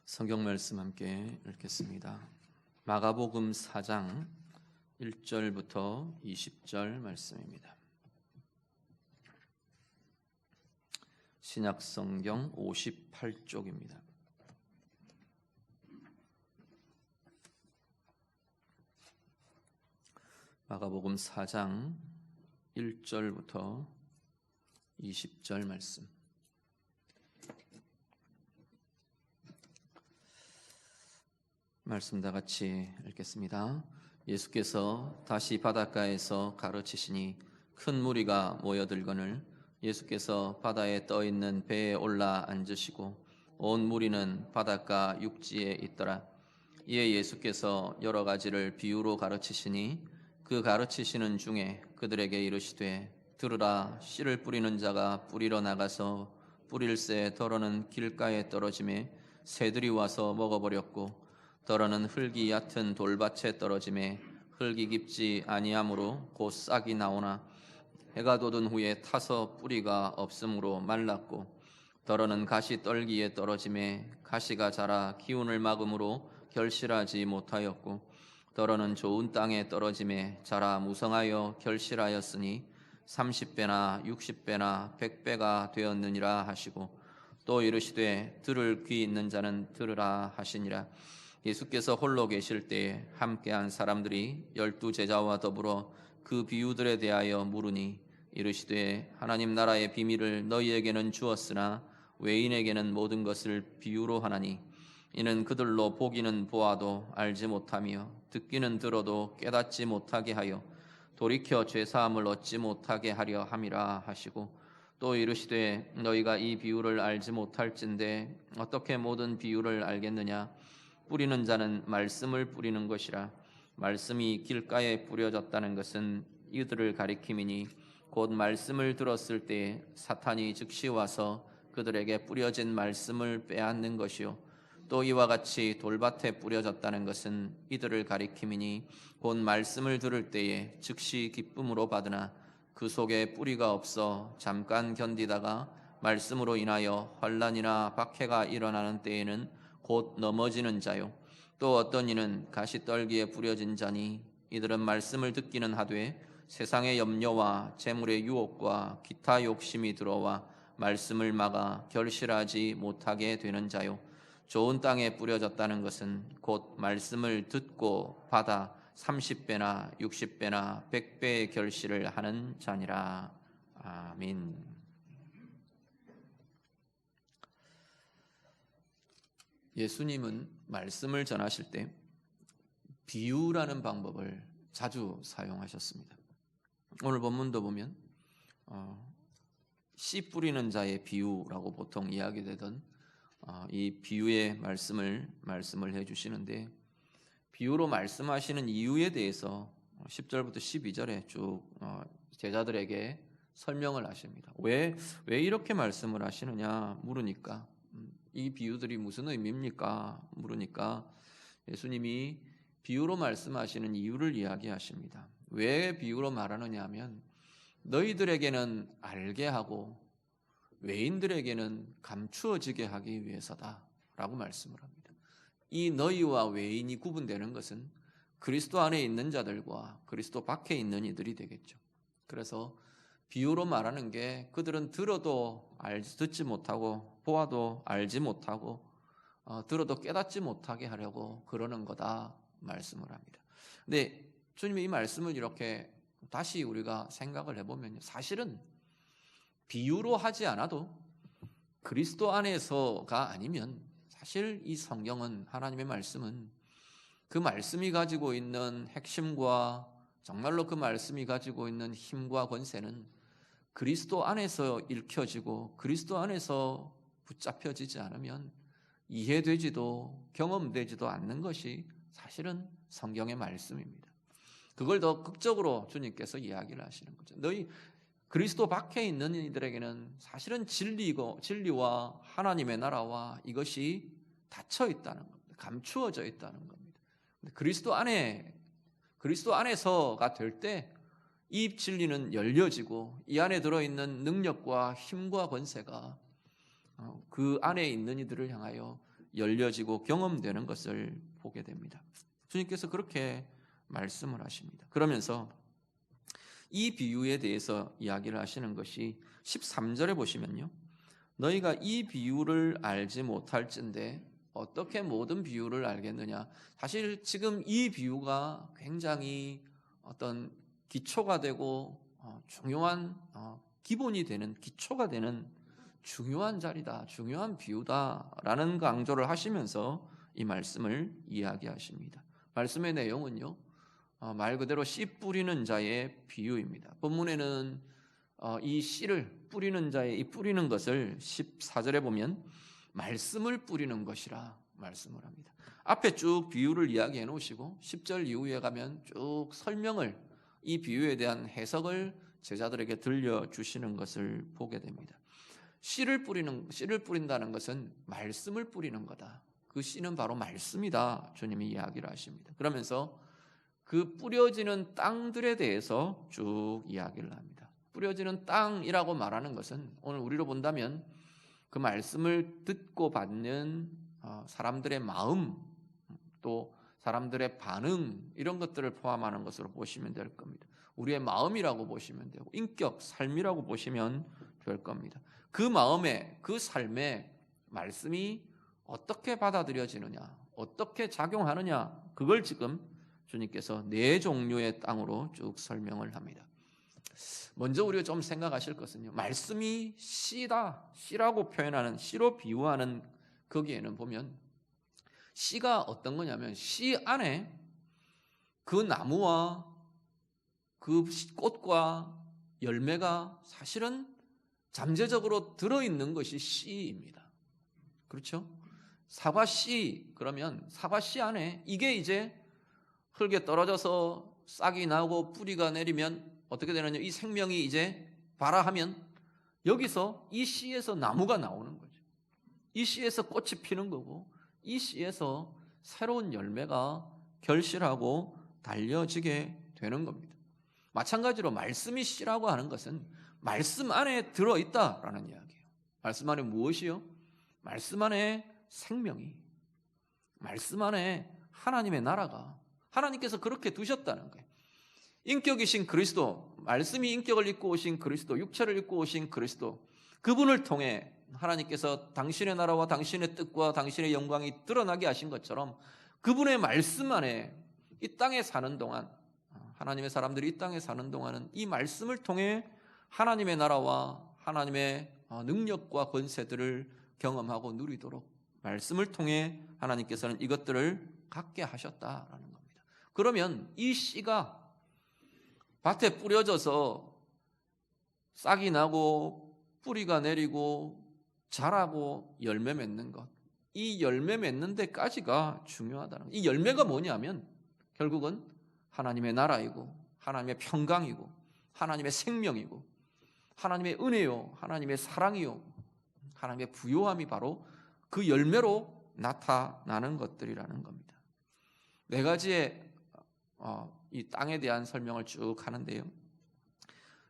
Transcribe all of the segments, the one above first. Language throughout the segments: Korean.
성경 말씀 함께 읽겠습니다. 마가복음 4장 1절부터 20절 말씀입니다. 신약성경 58쪽입니다. 마가복음 4장 1절부터 20절 말씀. 말씀 다 같이 읽겠습니다. 예수께서 다시 바닷가에서 가르치시니 큰 무리가 모여들거늘 예수께서 바다에 떠 있는 배에 올라 앉으시고 온 무리는 바닷가 육지에 있더라. 이에 예수께서 여러 가지를 비유로 가르치시니 그 가르치시는 중에 그들에게 이르시되 들으라. 씨를 뿌리는 자가 뿌리러 나가서 뿌릴새 더러는 길가에 떨어지매 새들이 와서 먹어버렸고 더러는 흙이 얕은 돌밭에 떨어지매 흙이 깊지 아니하므로 곧 싹이 나오나 해가 돋은 후에 타서 뿌리가 없으므로 말랐고 더러는 가시 떨기에 떨어지매 가시가 자라 기운을 막음으로 결실하지 못하였고 더러는 좋은 땅에 떨어지매 자라 무성하여 결실하였으니 30배나 60배나 100배가 되었느니라 하시고 또 이르시되 들을 귀 있는 자는 들으라 하시니라. 예수께서 홀로 계실 때에 함께한 사람들이 12 제자와 더불어 그 비유들에 대하여 물으니 이르시되 하나님 나라의 비밀을 너희에게는 주었으나 외인에게는 모든 것을 비유로 하나니 이는 그들로 보기는 보아도 알지 못하며 듣기는 들어도 깨닫지 못하게 하여 돌이켜 죄사함을 얻지 못하게 하려 함이라 하시고 또 이르시되 너희가 이 비유를 알지 못할진대 어떻게 모든 비유를 알겠느냐. 뿌리는 자는 말씀을 뿌리는 것이라. 말씀이 길가에 뿌려졌다는 것은 이들을 가리킴이니 곧 말씀을 들었을 때에 사탄이 즉시 와서 그들에게 뿌려진 말씀을 빼앗는 것이요 또 이와 같이 돌밭에 뿌려졌다는 것은 이들을 가리킴이니 곧 말씀을 들을 때에 즉시 기쁨으로 받으나 그 속에 뿌리가 없어 잠깐 견디다가 말씀으로 인하여 환난이나 박해가 일어나는 때에는 곧 넘어지는 자요 또 어떤 이는 가시떨기에 뿌려진 자니 이들은 말씀을 듣기는 하되 세상의 염려와 재물의 유혹과 기타 욕심이 들어와 말씀을 막아 결실하지 못하게 되는 자요 좋은 땅에 뿌려졌다는 것은 곧 말씀을 듣고 받아 30배나 60배나 100배의 결실을 하는 자니라. 아멘. 예수님은 말씀을 전하실 때 비유라는 방법을 자주 사용하셨습니다. 오늘 본문도 보면 씨 뿌리는 자의 비유라고 보통 이야기되던 이 비유의 말씀을 해주시는데 비유로 말씀하시는 이유에 대해서 10절부터 12절에 쭉 제자들에게 설명을 하십니다. 왜 이렇게 말씀을 하시느냐 물으니까 이 비유들이 무슨 의미입니까? 물으니까 예수님이 비유로 말씀하시는 이유를 이야기하십니다. 왜 비유로 말하느냐 하면 너희들에게는 알게 하고 외인들에게는 감추어지게 하기 위해서다라고 말씀을 합니다. 이 너희와 외인이 구분되는 것은 그리스도 안에 있는 자들과 그리스도 밖에 있는 이들이 되겠죠. 그래서 비유로 말하는 게 그들은 들어도 듣지 못하고 보아도 알지 못하고 들어도 깨닫지 못하게 하려고 그러는 거다 말씀을 합니다. 근데 주님이 이 말씀을 이렇게 다시 우리가 생각을 해보면 사실은 비유로 하지 않아도 그리스도 안에서가 아니면 사실 이 성경은 하나님의 말씀은 그 말씀이 가지고 있는 핵심과 정말로 그 말씀이 가지고 있는 힘과 권세는 그리스도 안에서 읽혀지고 그리스도 안에서 붙잡혀지지 않으면 이해되지도 경험되지도 않는 것이 사실은 성경의 말씀입니다. 그걸 더 극적으로 주님께서 이야기를 하시는 거죠. 너희 그리스도 밖에 있는 이들에게는 사실은 진리와 하나님의 나라와 이것이 닫혀 있다는 겁니다. 감추어져 있다는 겁니다. 그리스도 안에서가 될 때 이 진리는 열려지고 이 안에 들어있는 능력과 힘과 권세가 그 안에 있는 이들을 향하여 열려지고 경험되는 것을 보게 됩니다. 주님께서 그렇게 말씀을 하십니다. 그러면서 이 비유에 대해서 이야기를 하시는 것이 13절에 보시면요, 너희가 이 비유를 알지 못할진대 어떻게 모든 비유를 알겠느냐. 사실 지금 이 비유가 굉장히 어떤 기초가 되고 중요한 기본이 되는, 기초가 되는 중요한 자리다, 중요한 비유다라는 강조를 하시면서 이 말씀을 이야기하십니다. 말씀의 내용은요, 말 그대로 씨 뿌리는 자의 비유입니다. 본문에는 이 씨를 뿌리는 자의 이 뿌리는 것을 14절에 보면 말씀을 뿌리는 것이라 말씀을 합니다. 앞에 쭉 비유를 이야기해 놓으시고 10절 이후에 가면 쭉 설명을, 이 비유에 대한 해석을 제자들에게 들려주시는 것을 보게 됩니다. 씨를 뿌린다는 것은 말씀을 뿌리는 거다. 그 씨는 바로 말씀이다. 주님이 이야기를 하십니다. 그러면서 그 뿌려지는 땅들에 대해서 쭉 이야기를 합니다. 뿌려지는 땅이라고 말하는 것은 오늘 우리로 본다면 그 말씀을 듣고 받는 사람들의 마음, 또 사람들의 반응, 이런 것들을 포함하는 것으로 보시면 될 겁니다. 우리의 마음이라고 보시면 되고 인격, 삶이라고 보시면 될 겁니다. 그 마음에, 그 삶에 말씀이 어떻게 받아들여지느냐, 어떻게 작용하느냐, 그걸 지금 주님께서 네 종류의 땅으로 쭉 설명을 합니다. 먼저 우리가 좀 생각하실 것은요, 말씀이 씨다, 씨라고 표현하는, 씨로 비유하는 거기에는 보면 씨가 어떤 거냐면 씨 안에 그 나무와 그 꽃과 열매가 사실은 잠재적으로 들어있는 것이 씨입니다. 그렇죠? 사과 씨, 그러면 사과 씨 안에 이게 이제 흙에 떨어져서 싹이 나고 뿌리가 내리면 어떻게 되느냐, 이 생명이 이제 발화하면 여기서 이 씨에서 나무가 나오는 거죠. 이 씨에서 꽃이 피는 거고 이 씨에서 새로운 열매가 결실하고 달려지게 되는 겁니다. 마찬가지로 말씀이 씨라고 하는 것은 말씀 안에 들어있다라는 이야기예요. 말씀 안에 무엇이요? 말씀 안에 생명이, 말씀 안에 하나님의 나라가, 하나님께서 그렇게 두셨다는 거예요. 인격이신 그리스도, 말씀이 인격을 입고 오신 그리스도, 육체를 입고 오신 그리스도, 그분을 통해 하나님께서 당신의 나라와 당신의 뜻과 당신의 영광이 드러나게 하신 것처럼 그분의 말씀 안에 이 땅에 사는 동안, 하나님의 사람들이 이 땅에 사는 동안은 이 말씀을 통해 하나님의 나라와 하나님의 능력과 권세들을 경험하고 누리도록 말씀을 통해 하나님께서는 이것들을 갖게 하셨다라는 겁니다. 그러면 이 씨가 밭에 뿌려져서 싹이 나고 뿌리가 내리고 자라고 열매 맺는 것, 이 열매 맺는 데까지가 중요하다는 거예요. 이 열매가 뭐냐면 결국은 하나님의 나라이고 하나님의 평강이고 하나님의 생명이고 하나님의 은혜요, 하나님의 사랑이요, 하나님의 부요함이 바로 그 열매로 나타나는 것들이라는 겁니다. 네 가지의 이 땅에 대한 설명을 쭉 하는데요,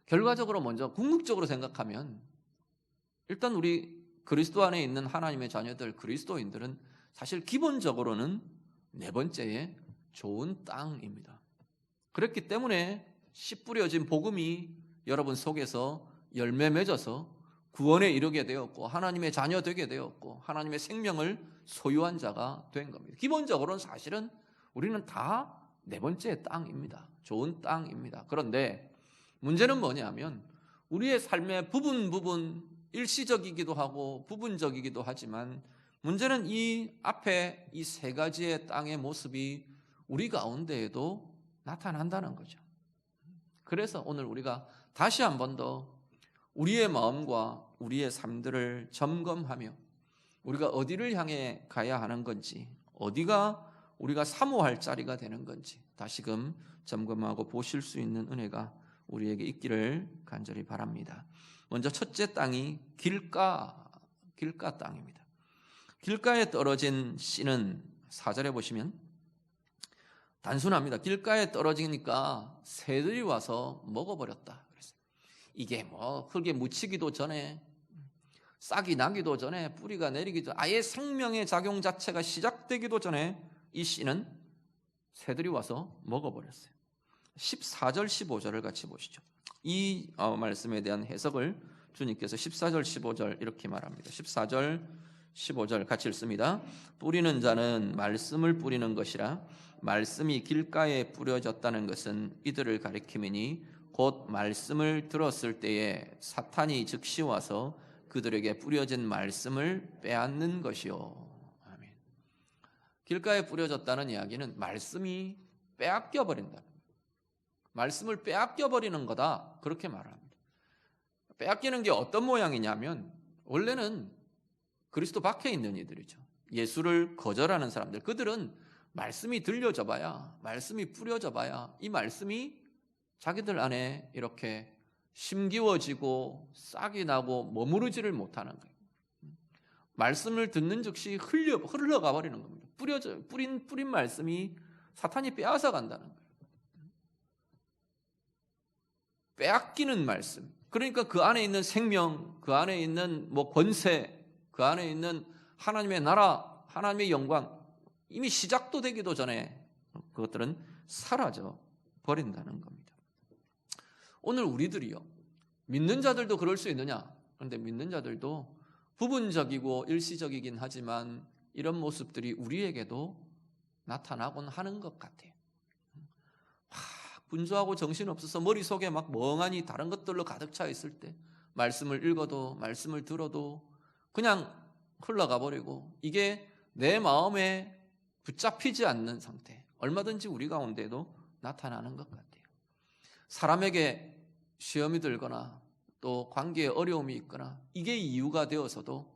결과적으로 먼저 궁극적으로 생각하면 일단 우리 그리스도 안에 있는 하나님의 자녀들, 그리스도인들은 사실 기본적으로는 네 번째에 좋은 땅입니다. 그렇기 때문에 씨 뿌려진 복음이 여러분 속에서 열매 맺어서 구원에 이르게 되었고 하나님의 자녀 되게 되었고 하나님의 생명을 소유한 자가 된 겁니다. 기본적으로는 사실은 우리는 다 네 번째 땅입니다. 좋은 땅입니다. 그런데 문제는 뭐냐면 우리의 삶의 부분 일시적이기도 하고 부분적이기도 하지만 문제는 이 앞에 이 세 가지의 땅의 모습이 우리 가운데에도 나타난다는 거죠. 그래서 오늘 우리가 다시 한 번 더 우리의 마음과 우리의 삶들을 점검하며 우리가 어디를 향해 가야 하는 건지, 어디가 우리가 사모할 자리가 되는 건지 다시금 점검하고 보실 수 있는 은혜가 우리에게 있기를 간절히 바랍니다. 먼저 첫째 땅이 길가 땅입니다. 길가에 떨어진 씨는 4절에 보시면 단순합니다. 길가에 떨어지니까 새들이 와서 먹어버렸다. 이게 흙에 묻히기도 전에 싹이 나기도 전에, 뿌리가 내리기도 전에, 아예 생명의 작용 자체가 시작되기도 전에 이 씨는 새들이 와서 먹어버렸어요. 14절 15절을 같이 보시죠. 이 말씀에 대한 해석을 주님께서 14절 15절 이렇게 말합니다. 14절 15절 같이 읽습니다. 뿌리는 자는 말씀을 뿌리는 것이라 말씀이 길가에 뿌려졌다는 것은 이들을 가리킴이니 곧 말씀을 들었을 때에 사탄이 즉시 와서 그들에게 뿌려진 말씀을 빼앗는 것이요. 아멘. 길가에 뿌려졌다는 이야기는 말씀이 빼앗겨 버린다. 말씀을 빼앗겨 버리는 거다. 그렇게 말합니다. 빼앗기는 게 어떤 모양이냐면 원래는 그리스도 밖에 있는 이들이죠. 예수를 거절하는 사람들. 그들은 말씀이 들려져 봐야, 말씀이 뿌려져 봐야 이 말씀이 자기들 안에 이렇게 심기워지고 싹이 나고 머무르지를 못하는 거예요. 말씀을 듣는 즉시 흘러가 버리는 겁니다. 뿌린 말씀이 사탄이 빼앗아 간다는 거예요. 빼앗기는 말씀. 그러니까 그 안에 있는 생명, 그 안에 있는 권세, 그 안에 있는 하나님의 나라, 하나님의 영광, 이미 시작도 되기도 전에 그것들은 사라져 버린다는 겁니다. 오늘 우리들이요, 믿는 자들도 그럴 수 있느냐? 그런데 믿는 자들도 부분적이고 일시적이긴 하지만 이런 모습들이 우리에게도 나타나곤 하는 것 같아요. 분주하고 정신없어서 머릿속에 막 멍하니 다른 것들로 가득 차 있을 때 말씀을 읽어도 말씀을 들어도 그냥 흘러가 버리고 이게 내 마음에 붙잡히지 않는 상태, 얼마든지 우리 가운데도 나타나는 것 같아요. 사람에게 시험이 들거나 또 관계에 어려움이 있거나 이게 이유가 되어서도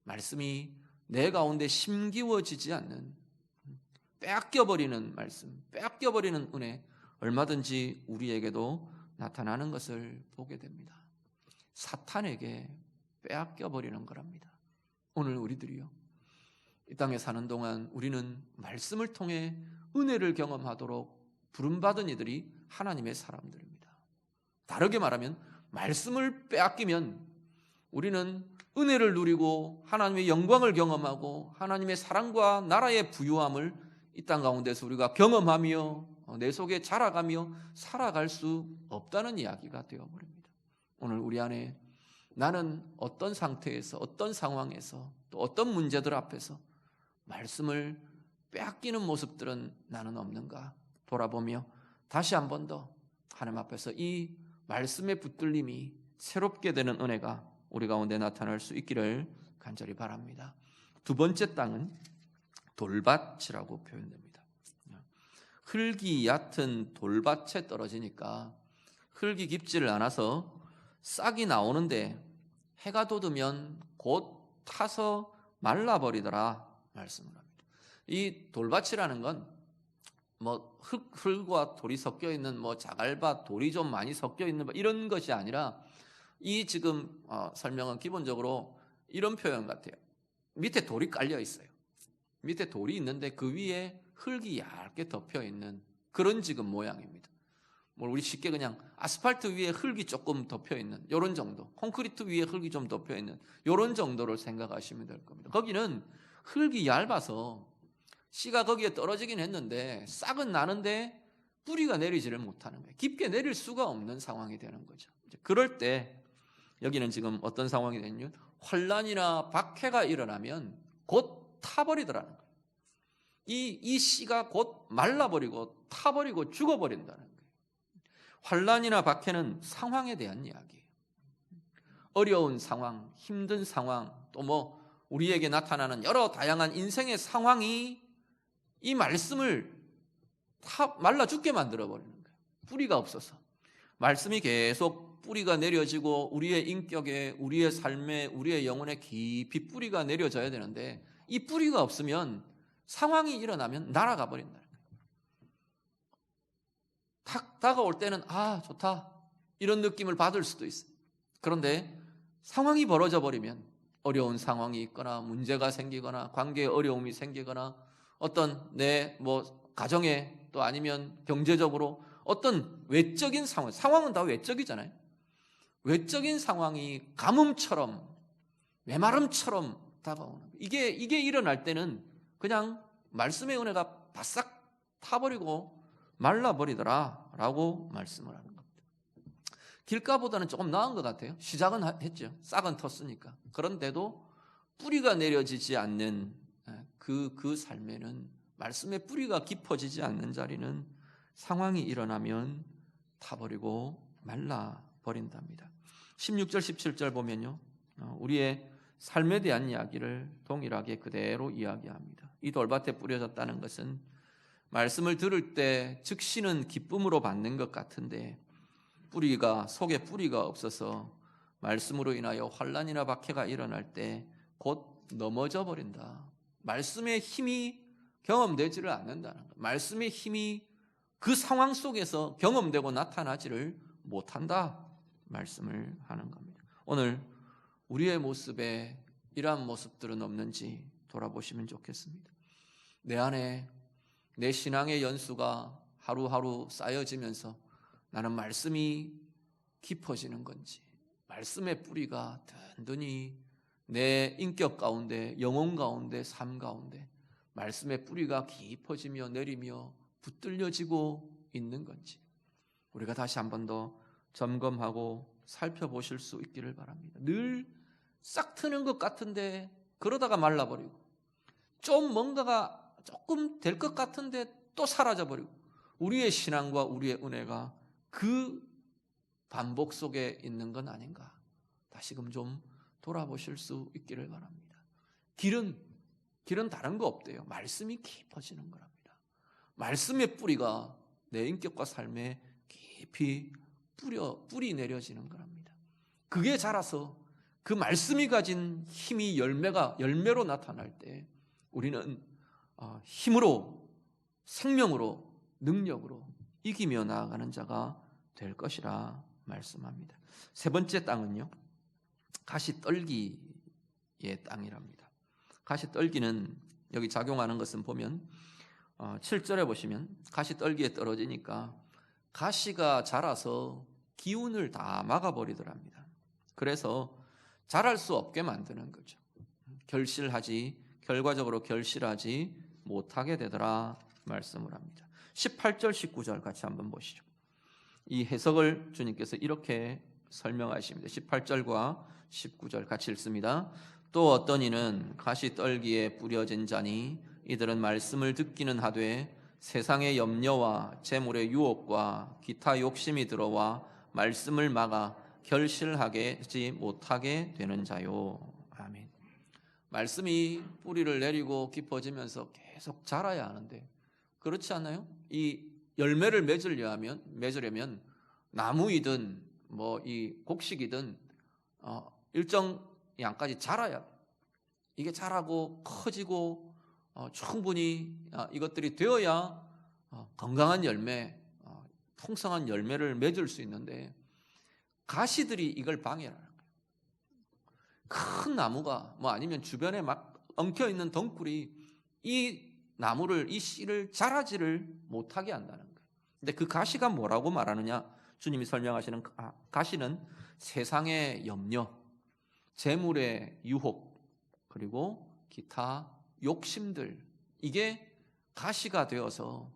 말씀이 내 가운데 심기워지지 않는, 빼앗겨버리는 말씀, 빼앗겨버리는 은혜, 얼마든지 우리에게도 나타나는 것을 보게 됩니다. 사탄에게 빼앗겨버리는 거랍니다. 오늘 우리들이요, 이 땅에 사는 동안 우리는 말씀을 통해 은혜를 경험하도록 부름받은 이들이 하나님의 사람들입니다. 다르게 말하면 말씀을 빼앗기면 우리는 은혜를 누리고 하나님의 영광을 경험하고 하나님의 사랑과 나라의 부유함을 이 땅 가운데서 우리가 경험하며 내 속에 자라가며 살아갈 수 없다는 이야기가 되어버립니다. 오늘 우리 안에 나는 어떤 상태에서, 어떤 상황에서, 또 어떤 문제들 앞에서 말씀을 빼앗기는 모습들은 나는 없는가 돌아보며 다시 한 번 더 하나님 앞에서 이 말씀의 붙들림이 새롭게 되는 은혜가 우리 가운데 나타날 수 있기를 간절히 바랍니다. 두 번째 땅은 돌밭이라고 표현됩니다. 흙이 얕은 돌밭에 떨어지니까 흙이 깊지를 않아서 싹이 나오는데 해가 돋으면 곧 타서 말라버리더라 말씀을 합니다. 이 돌밭이라는 건 흙과 돌이 섞여 있는 자갈밭, 돌이 좀 많이 섞여 있는 이런 것이 아니라 이 지금 설명은 기본적으로 이런 표현 같아요. 밑에 돌이 깔려 있어요. 밑에 돌이 있는데 그 위에 흙이 얇게 덮여 있는 그런 지금 모양입니다. 우리 쉽게 그냥 아스팔트 위에 흙이 조금 덮여 있는 이런 정도, 콘크리트 위에 흙이 좀 덮여 있는 이런 정도를 생각하시면 될 겁니다. 거기는 흙이 얇아서 씨가 거기에 떨어지긴 했는데 싹은 나는데 뿌리가 내리지를 못하는 거예요. 깊게 내릴 수가 없는 상황이 되는 거죠. 그럴 때 여기는 지금 어떤 상황이 되냐면 환란이나 박해가 일어나면 곧 타버리더라는 거예요. 이 씨가 곧 말라버리고 타버리고 죽어버린다는 거예요. 환란이나 박해는 상황에 대한 이야기예요. 어려운 상황, 힘든 상황, 또 우리에게 나타나는 여러 다양한 인생의 상황이 이 말씀을 말라 죽게 만들어버리는 거예요. 뿌리가 없어서. 말씀이 계속 뿌리가 내려지고 우리의 인격에, 우리의 삶에, 우리의 영혼에 깊이 뿌리가 내려져야 되는데 이 뿌리가 없으면 상황이 일어나면 날아가 버린다는 거예요. 탁 다가올 때는 좋다 이런 느낌을 받을 수도 있어요. 그런데 상황이 벌어져 버리면 어려운 상황이 있거나 문제가 생기거나 관계에 어려움이 생기거나 어떤 내 가정에 또 아니면 경제적으로 어떤 외적인 상황은 다 외적이잖아요. 외적인 상황이 가뭄처럼 메마름처럼 다가오는 거예요. 이게 일어날 때는 그냥 말씀의 은혜가 바싹 타버리고 말라버리더라라고 말씀을 하는 겁니다. 길가보다는 조금 나은 것 같아요. 시작은 했죠. 싹은 텄으니까. 그런데도 뿌리가 내려지지 않는 그 삶에는, 말씀의 뿌리가 깊어지지 않는 자리는 상황이 일어나면 타버리고 말라버린답니다. 16절 17절 보면요, 우리의 삶에 대한 이야기를 동일하게 그대로 이야기합니다. 이 돌밭에 뿌려졌다는 것은 말씀을 들을 때 즉시는 기쁨으로 받는 것 같은데 속에 뿌리가 없어서 말씀으로 인하여 환난이나 박해가 일어날 때 곧 넘어져 버린다. 말씀의 힘이 경험되지를 않는다는 것. 말씀의 힘이 그 상황 속에서 경험되고 나타나지를 못한다 말씀을 하는 겁니다. 오늘 우리의 모습에 이러한 모습들은 없는지 돌아보시면 좋겠습니다. 내 안에 내 신앙의 연수가 하루하루 쌓여지면서 나는 말씀이 깊어지는 건지, 말씀의 뿌리가 든든히 내 인격 가운데, 영혼 가운데, 삶 가운데 말씀의 뿌리가 깊어지며 내리며 붙들려지고 있는 건지 우리가 다시 한 번 더 점검하고 살펴보실 수 있기를 바랍니다. 늘 싹 트는 것 같은데 그러다가 말라버리고, 좀 뭔가가 조금 될 것 같은데 또 사라져버리고, 우리의 신앙과 우리의 은혜가 그 반복 속에 있는 건 아닌가, 다시금 좀 돌아보실 수 있기를 바랍니다. 길은 다른 거 없대요. 말씀이 깊어지는 거랍니다. 말씀의 뿌리가 내 인격과 삶에 깊이 뿌리 내려지는 거랍니다. 그게 자라서 그 말씀이 가진 힘이 열매로 나타날 때 우리는 힘으로, 생명으로, 능력으로 이기며 나아가는 자가 될 것이라 말씀합니다. 세 번째 땅은요, 가시떨기의 땅이랍니다. 가시떨기는 여기 작용하는 것은 보면 7절에 보시면 가시떨기에 떨어지니까 가시가 자라서 기운을 다 막아버리더랍니다. 그래서 자랄 수 없게 만드는 거죠. 결과적으로 결실하지 못하게 되더라 말씀을 합니다. 18절 19절 같이 한번 보시죠. 이 해석을 주님께서 이렇게 설명하십니다. 18절과 19절 같이 읽습니다. 또 어떤 이는 가시떨기에 뿌려진 자니 이들은 말씀을 듣기는 하되 세상의 염려와 재물의 유혹과 기타 욕심이 들어와 말씀을 막아 결실하지 못하게 되는 자요. 아멘. 말씀이 뿌리를 내리고 깊어지면서 계속 자라야 하는데 그렇지 않나요? 이 열매를 맺으려면 나무이든 이 곡식이든 일정 양까지 자라야 돼요. 이게 자라고 커지고 충분히 이것들이 되어야 건강한 열매, 풍성한 열매를 맺을 수 있는데 가시들이 이걸 방해하는 거예요. 큰 나무가 아니면 주변에 막 엉켜 있는 덩굴이 이 나무를, 이 씨를 자라지를 못하게 한다는 거예요. 근데 그 가시가 뭐라고 말하느냐? 주님이 설명하시는 가시는 세상의 염려, 재물의 유혹, 그리고 기타 욕심들, 이게 가시가 되어서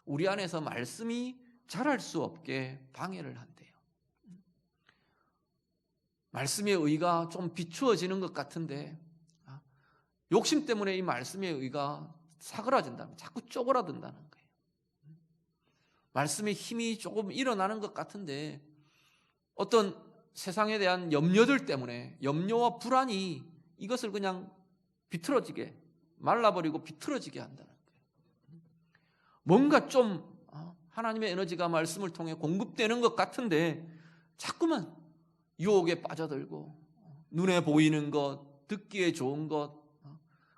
우리 안에서 말씀이 자랄 수 없게 방해를 한대요. 말씀의 의가 좀 비추어지는 것 같은데 욕심 때문에 이 말씀의 의가 사그라진다면 자꾸 쪼그라든다는 거예요. 말씀의 힘이 조금 일어나는 것 같은데 어떤 세상에 대한 염려들 때문에, 염려와 불안이 이것을 그냥 비틀어지게, 말라버리고 비틀어지게 한다는 거예요. 뭔가 좀 하나님의 에너지가 말씀을 통해 공급되는 것 같은데 자꾸만 유혹에 빠져들고 눈에 보이는 것, 듣기에 좋은 것,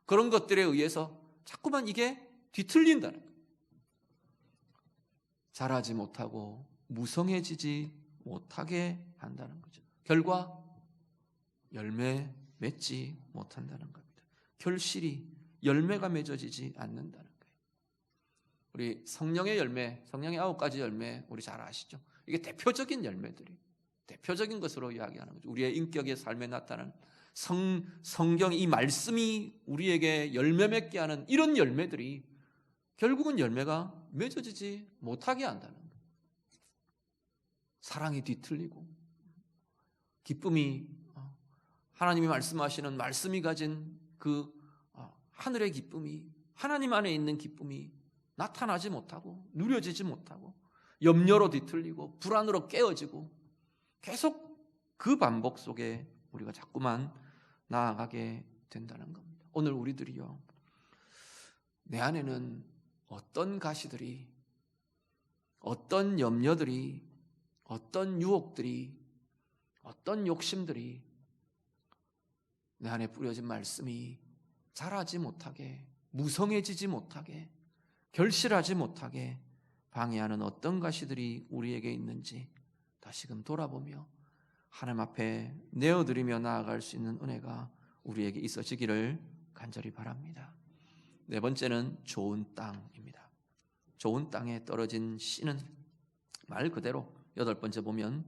그런 것들에 의해서 자꾸만 이게 뒤틀린다는 거예요. 자라지 못하고 무성해지지 못하게 한다는 거죠. 결과 열매 맺지 못한다는 겁니다. 결실이, 열매가 맺어지지 않는다는 거예요. 우리 성령의 열매, 성령의 9가지 열매 우리 잘 아시죠? 이게 대표적인 열매들이, 대표적인 것으로 이야기하는 거죠. 우리의 인격의 삶에 나타나는 성경 이 말씀이 우리에게 열매 맺게 하는 이런 열매들이 결국은 열매가 맺어지지 못하게 한다는 거예요. 사랑이 뒤틀리고 기쁨이 하나님이 말씀하시는 말씀이 가진 그 하늘의 기쁨이 하나님 안에 있는 기쁨이 나타나지 못하고 누려지지 못하고 염려로 뒤틀리고 불안으로 깨어지고 계속 그 반복 속에 우리가 자꾸만 나아가게 된다는 겁니다. 오늘 우리들이요, 내 안에는 어떤 가시들이, 어떤 염려들이, 어떤 유혹들이, 어떤 욕심들이 내 안에 뿌려진 말씀이 자라지 못하게, 무성해지지 못하게, 결실하지 못하게 방해하는 어떤 가시들이 우리에게 있는지 다시금 돌아보며 하나님 앞에 내어드리며 나아갈 수 있는 은혜가 우리에게 있어지기를 간절히 바랍니다. 네 번째는 좋은 땅입니다. 좋은 땅에 떨어진 씨는 말 그대로 여덟 번째 보면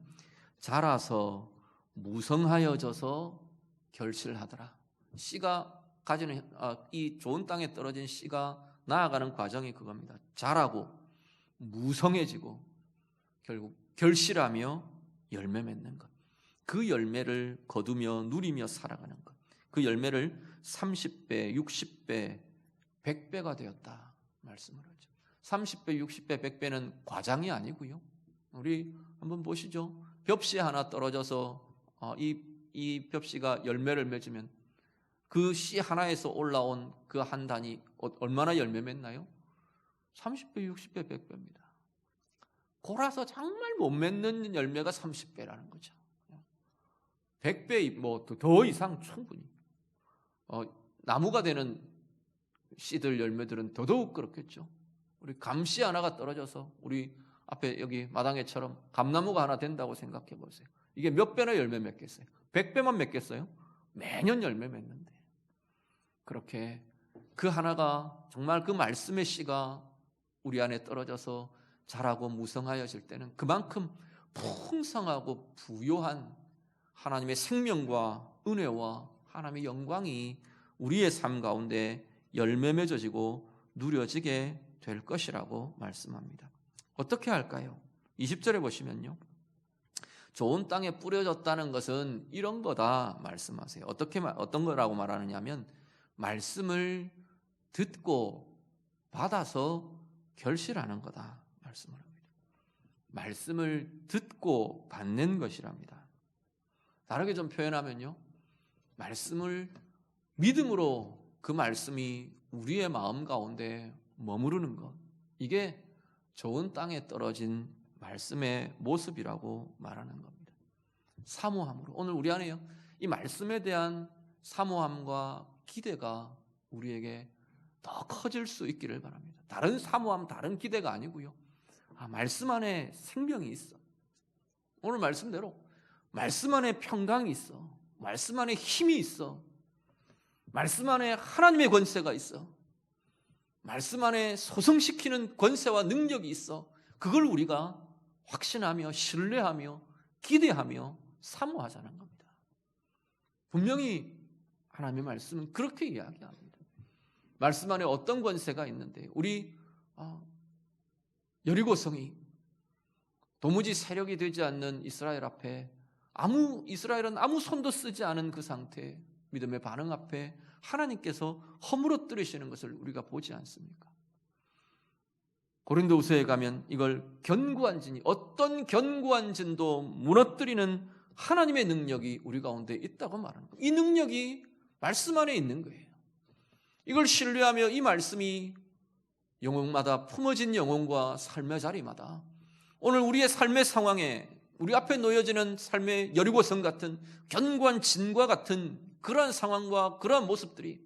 자라서 무성하여져서 결실하더라. 씨가 가지는 이 좋은 땅에 떨어진 씨가 나아가는 과정이 그겁니다. 자라고 무성해지고 결국 결실하며 열매 맺는 것. 그 열매를 거두며 누리며 살아가는 것. 그 열매를 30배, 60배, 100배가 되었다 말씀을 하죠. 30배, 60배, 100배는 과장이 아니고요. 우리 한번 보시죠. 벽씨 하나 떨어져서 이 벽씨가 열매를 맺으면 그 씨 하나에서 올라온 그 한 단이 얼마나 열매 맺나요? 30배, 60배, 100배입니다. 골아서 정말 못 맺는 열매가 30배라는 거죠. 100배 뭐 더 이상 충분히 나무가 되는 씨들 열매들은 더더욱 그렇겠죠. 우리 감씨 하나가 떨어져서 우리 앞에 여기 마당에처럼 감나무가 하나 된다고 생각해 보세요. 이게 몇 배나 열매 맺겠어요? 100배만 맺겠어요? 매년 열매 맺는데 그렇게 그 하나가 정말 그 말씀의 씨가 우리 안에 떨어져서 자라고 무성하여질 때는 그만큼 풍성하고 부요한 하나님의 생명과 은혜와 하나님의 영광이 우리의 삶 가운데 열매 맺어지고 누려지게 될 것이라고 말씀합니다. 어떻게 할까요? 20절에 보시면요, 좋은 땅에 뿌려졌다는 것은 이런 거다 말씀하세요. 어떤 거라고 말하느냐 하면 말씀을 듣고 받아서 결실하는 거다 말씀을 합니다. 말씀을 듣고 받는 것이랍니다. 다르게 좀 표현하면요, 말씀을 믿음으로 그 말씀이 우리의 마음 가운데 머무르는 것, 이게 좋은 땅에 떨어진 말씀의 모습이라고 말하는 겁니다. 사모함으로, 오늘 우리 안에요, 이 말씀에 대한 사모함과 기대가 우리에게 더 커질 수 있기를 바랍니다. 다른 사모함, 다른 기대가 아니고요, 말씀 안에 생명이 있어. 오늘 말씀대로 말씀 안에 평강이 있어. 말씀 안에 힘이 있어. 말씀 안에 하나님의 권세가 있어. 말씀 안에 소성시키는 권세와 능력이 있어. 그걸 우리가 확신하며 신뢰하며 기대하며 사모하자는 겁니다. 분명히 하나님의 말씀은 그렇게 이야기합니다. 말씀 안에 어떤 권세가 있는데 우리 여리고성이 도무지 세력이 되지 않는 이스라엘 앞에 이스라엘은 아무 손도 쓰지 않은 그 상태, 믿음의 반응 앞에 하나님께서 허물어뜨리시는 것을 우리가 보지 않습니까? 고린도후서에 가면 이걸 견고한 진이, 어떤 견고한 진도 무너뜨리는 하나님의 능력이 우리 가운데 있다고 말하는 거예요. 이 능력이 말씀 안에 있는 거예요. 이걸 신뢰하며 이 말씀이 영혼마다 품어진 영혼과 삶의 자리마다 오늘 우리의 삶의 상황에 우리 앞에 놓여지는 삶의 여리고성 같은 견고한 진과 같은 그러한 상황과 그러한 모습들이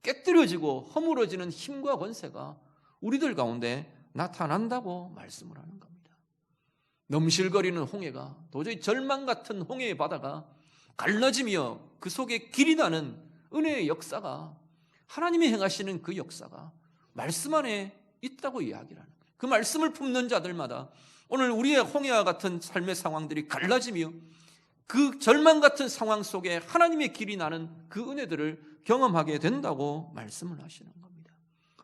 깨뜨려지고 허물어지는 힘과 권세가 우리들 가운데 나타난다고 말씀을 하는 겁니다. 넘실거리는 홍해가, 도저히 절망 같은 홍해의 바다가 갈라지며 그 속에 길이 나는 은혜의 역사가, 하나님이 행하시는 그 역사가 말씀 안에 있다고 이야기를 하는 거예요. 그 말씀을 품는 자들마다 오늘 우리의 홍해와 같은 삶의 상황들이 갈라지며 그 절망 같은 상황 속에 하나님의 길이 나는 그 은혜들을 경험하게 된다고 말씀을 하시는 겁니다.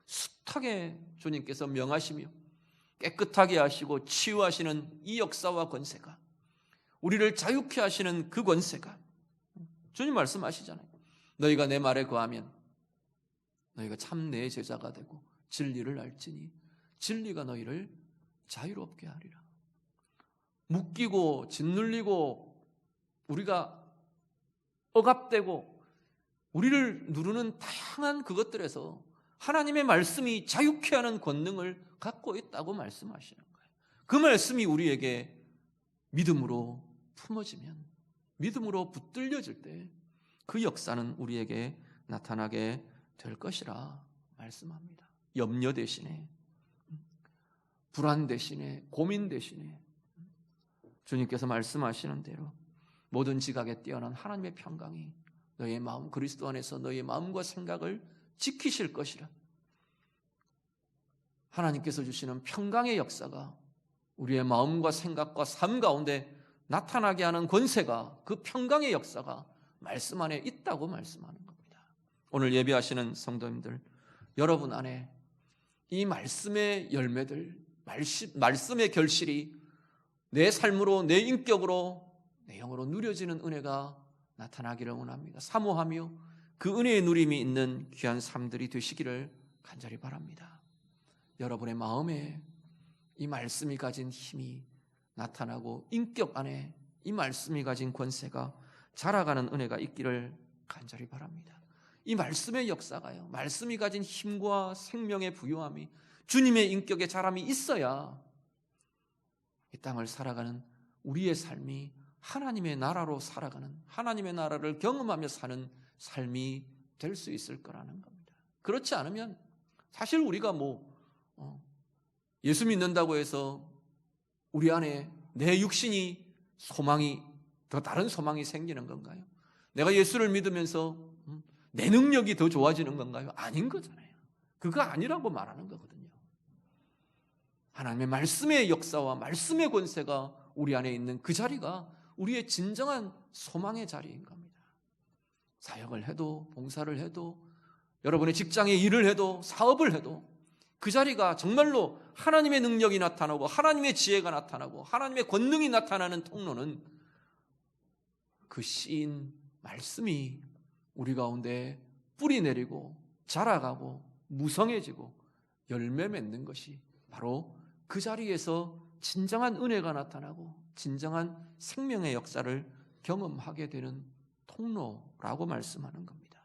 숱하게 주님께서 명하시며 깨끗하게 하시고 치유하시는 이 역사와 권세가, 우리를 자유케 하시는 그 권세가, 주님 말씀하시잖아요. 너희가 내 말에 거하면 너희가 참 내 제자가 되고 진리를 알지니 진리가 너희를 자유롭게 하리라. 묶이고 짓눌리고 우리가 억압되고 우리를 누르는 다양한 그것들에서 하나님의 말씀이 자유케 하는 권능을 갖고 있다고 말씀하시는 거예요. 그 말씀이 우리에게 믿음으로 품어지면, 믿음으로 붙들려질 때 그 역사는 우리에게 나타나게 될 것이라 말씀합니다. 염려 대신에, 불안 대신에, 고민 대신에 주님께서 말씀하시는 대로 모든 지각에 뛰어난 하나님의 평강이 너희의 마음, 그리스도 안에서 너희의 마음과 생각을 지키실 것이라. 하나님께서 주시는 평강의 역사가 우리의 마음과 생각과 삶 가운데 나타나게 하는 권세가, 그 평강의 역사가 말씀 안에 있다고 말씀하는 겁니다. 오늘 예배하시는 성도님들, 여러분 안에 이 말씀의 열매들, 말씀의 결실이 내 삶으로, 내 인격으로, 내 영으로 누려지는 은혜가 나타나기를 원합니다. 사모하며 그 은혜의 누림이 있는 귀한 삶들이 되시기를 간절히 바랍니다. 여러분의 마음에 이 말씀이 가진 힘이 나타나고 인격 안에 이 말씀이 가진 권세가 자라가는 은혜가 있기를 간절히 바랍니다. 이 말씀의 역사가요, 말씀이 가진 힘과 생명의 부요함이 주님의 인격의 자람이 있어야 이 땅을 살아가는 우리의 삶이 하나님의 나라로 살아가는, 하나님의 나라를 경험하며 사는 삶이 될 수 있을 거라는 겁니다. 그렇지 않으면 사실 우리가 예수 믿는다고 해서 우리 안에 내 육신이 소망이, 더 다른 소망이 생기는 건가요? 내가 예수를 믿으면서 내 능력이 더 좋아지는 건가요? 아닌 거잖아요. 그거 아니라고 말하는 거거든요. 하나님의 말씀의 역사와 말씀의 권세가 우리 안에 있는 그 자리가 우리의 진정한 소망의 자리인 겁니다. 사역을 해도, 봉사를 해도, 여러분의 직장에 일을 해도, 사업을 해도 그 자리가 정말로 하나님의 능력이 나타나고 하나님의 지혜가 나타나고 하나님의 권능이 나타나는 통로는 그 씨인 말씀이 우리 가운데 뿌리 내리고 자라가고 무성해지고 열매 맺는 것이 바로 그 자리에서 진정한 은혜가 나타나고 진정한 생명의 역사를 경험하게 되는 통로라고 말씀하는 겁니다.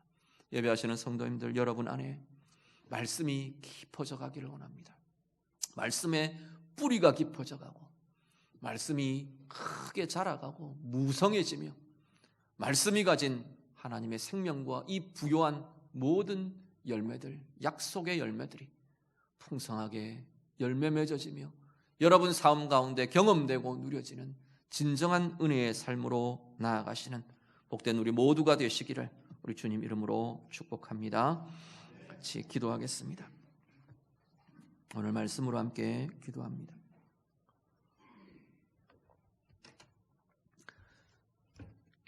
예배하시는 성도님들, 여러분 안에 말씀이 깊어져 가기를 원합니다. 말씀의 뿌리가 깊어져 가고 말씀이 크게 자라가고 무성해지며 말씀이 가진 하나님의 생명과 이 부요한 모든 열매들, 약속의 열매들이 풍성하게 열매 맺어지며 여러분 삶 가운데 경험되고 누려지는 진정한 은혜의 삶으로 나아가시는 복된 우리 모두가 되시기를 우리 주님 이름으로 축복합니다. 같이 기도하겠습니다. 오늘 말씀으로 함께 기도합니다.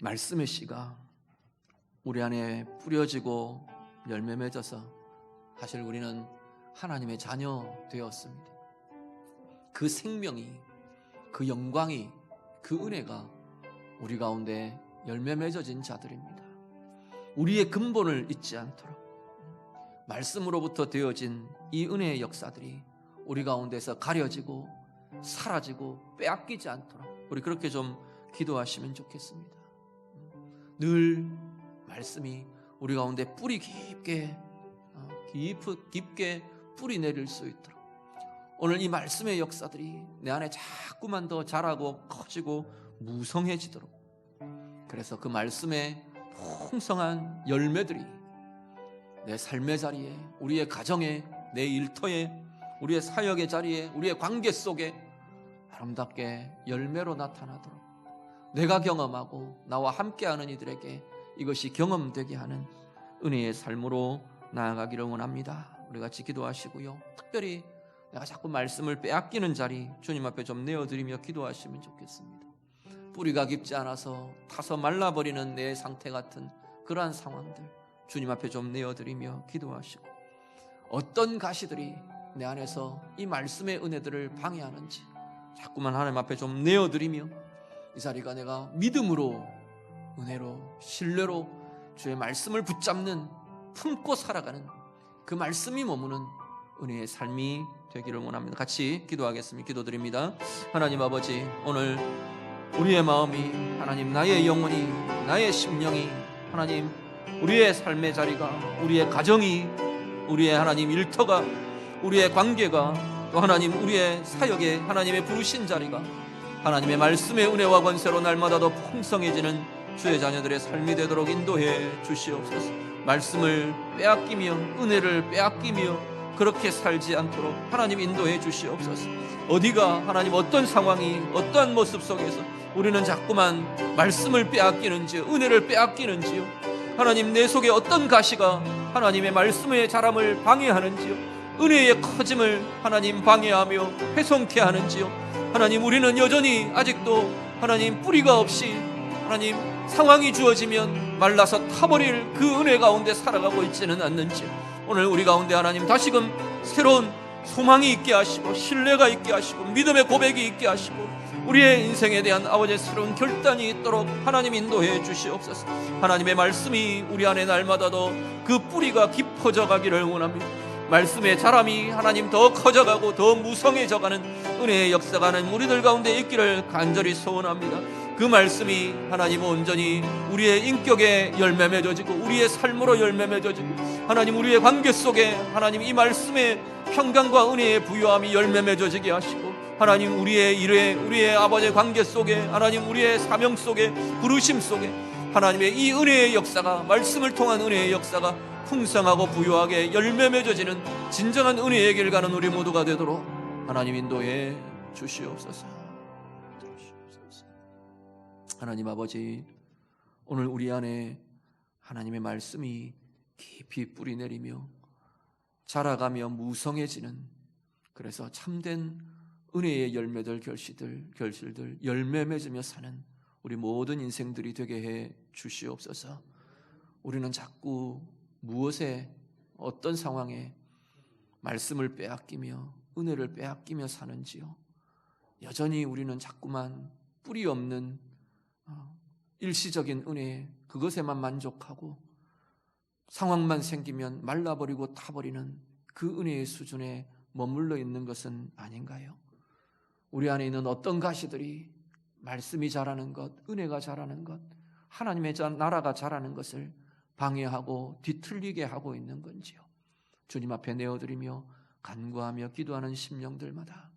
말씀의 씨가 우리 안에 뿌려지고 열매 맺어서 사실 우리는 하나님의 자녀 되었습니다. 그 생명이, 그 영광이, 그 은혜가 우리 가운데 열매 맺어진 자들입니다. 우리의 근본을 잊지 않도록 말씀으로부터 되어진 이 은혜의 역사들이 우리 가운데서 가려지고 사라지고 빼앗기지 않도록 우리 그렇게 좀 기도하시면 좋겠습니다. 늘 말씀이 우리 가운데 뿌리 깊게 뿌리 내릴 수 있도록 오늘 이 말씀의 역사들이 내 안에 자꾸만 더 자라고 커지고 무성해지도록, 그래서 그 말씀의 풍성한 열매들이 내 삶의 자리에, 우리의 가정에, 내 일터에, 우리의 사역의 자리에, 우리의 관계 속에 아름답게 열매로 나타나도록 내가 경험하고 나와 함께하는 이들에게 이것이 경험되게 하는 은혜의 삶으로 나아가기를 원합니다. 우리 같이 기도하시고요. 특별히 내가 자꾸 말씀을 빼앗기는 자리 주님 앞에 좀 내어드리며 기도하시면 좋겠습니다. 뿌리가 깊지 않아서 타서 말라버리는 내 상태 같은 그러한 상황들 주님 앞에 좀 내어드리며 기도하시고, 어떤 가시들이 내 안에서 이 말씀의 은혜들을 방해하는지 자꾸만 하나님 앞에 좀 내어드리며, 이 자리가 내가 믿음으로, 은혜로, 신뢰로 주의 말씀을 붙잡는, 품고 살아가는 그 말씀이 머무는 은혜의 삶이 되기를 원합니다. 같이 기도하겠습니다. 기도드립니다. 하나님 아버지, 오늘 우리의 마음이, 하나님, 나의 영혼이, 나의 심령이, 하나님, 우리의 삶의 자리가, 우리의 가정이, 우리의 하나님 일터가, 우리의 관계가, 또 하나님 우리의 사역에 하나님의 부르신 자리가 하나님의 말씀의 은혜와 권세로 날마다 더 풍성해지는 주의 자녀들의 삶이 되도록 인도해 주시옵소서. 말씀을 빼앗기며 은혜를 빼앗기며 그렇게 살지 않도록 하나님 인도해 주시옵소서. 어디가 하나님 어떤 상황이, 어떠한 모습 속에서 우리는 자꾸만 말씀을 빼앗기는지요, 은혜를 빼앗기는지요, 하나님 내 속에 어떤 가시가 하나님의 말씀의 자람을 방해하는지요, 은혜의 커짐을 하나님 방해하며 훼손케 하는지요. 하나님, 우리는 여전히 아직도 하나님 뿌리가 없이 하나님 상황이 주어지면 말라서 타버릴 그 은혜 가운데 살아가고 있지는 않는지, 오늘 우리 가운데 하나님 다시금 새로운 소망이 있게 하시고, 신뢰가 있게 하시고, 믿음의 고백이 있게 하시고, 우리의 인생에 대한 아버지의 새로운 결단이 있도록 하나님 인도해 주시옵소서. 하나님의 말씀이 우리 안에 날마다 더 그 뿌리가 깊어져 가기를 원합니다. 말씀의 자람이 하나님 더 커져가고 더 무성해져가는 은혜의 역사가 하나님 우리들 가운데 있기를 간절히 소원합니다. 그 말씀이 하나님 온전히 우리의 인격에 열매 맺어지고, 우리의 삶으로 열매 맺어지고, 하나님 우리의 관계 속에 하나님 이 말씀의 평강과 은혜의 부요함이 열매 맺어지게 하시고, 하나님 우리의 일에, 우리의 아버지의 관계 속에, 하나님 우리의 사명 속에, 부르심 속에 하나님의 이 은혜의 역사가, 말씀을 통한 은혜의 역사가 풍성하고 부요하게 열매 맺어지는 진정한 은혜의 길 가는 우리 모두가 되도록 하나님 인도해 주시옵소서. 하나님 아버지, 오늘 우리 안에 하나님의 말씀이 깊이 뿌리 내리며 자라가며 무성해지는, 그래서 참된 은혜의 열매들, 결실들 열매 맺으며 사는 우리 모든 인생들이 되게 해 주시옵소서. 우리는 자꾸 무엇에, 어떤 상황에 말씀을 빼앗기며 은혜를 빼앗기며 사는지요. 여전히 우리는 자꾸만 뿌리 없는 일시적인 은혜, 그것에만 만족하고 상황만 생기면 말라버리고 타버리는 그 은혜의 수준에 머물러 있는 것은 아닌가요? 우리 안에 있는 어떤 가시들이 말씀이 자라는 것, 은혜가 자라는 것, 하나님의 나라가 자라는 것을 방해하고 뒤틀리게 하고 있는 건지요. 주님 앞에 내어드리며 간구하며 기도하는 심령들마다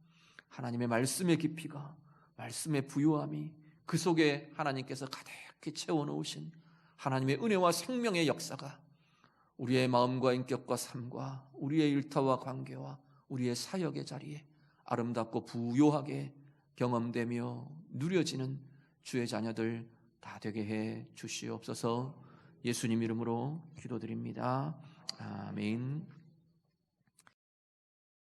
하나님의 말씀의 깊이가, 말씀의 부요함이, 그 속에 하나님께서 가득히 채워놓으신 하나님의 은혜와 생명의 역사가 우리의 마음과 인격과 삶과 우리의 일터와 관계와 우리의 사역의 자리에 아름답고 부요하게 경험되며 누려지는 주의 자녀들 다 되게 해 주시옵소서. 예수님 이름으로 기도드립니다. 아멘.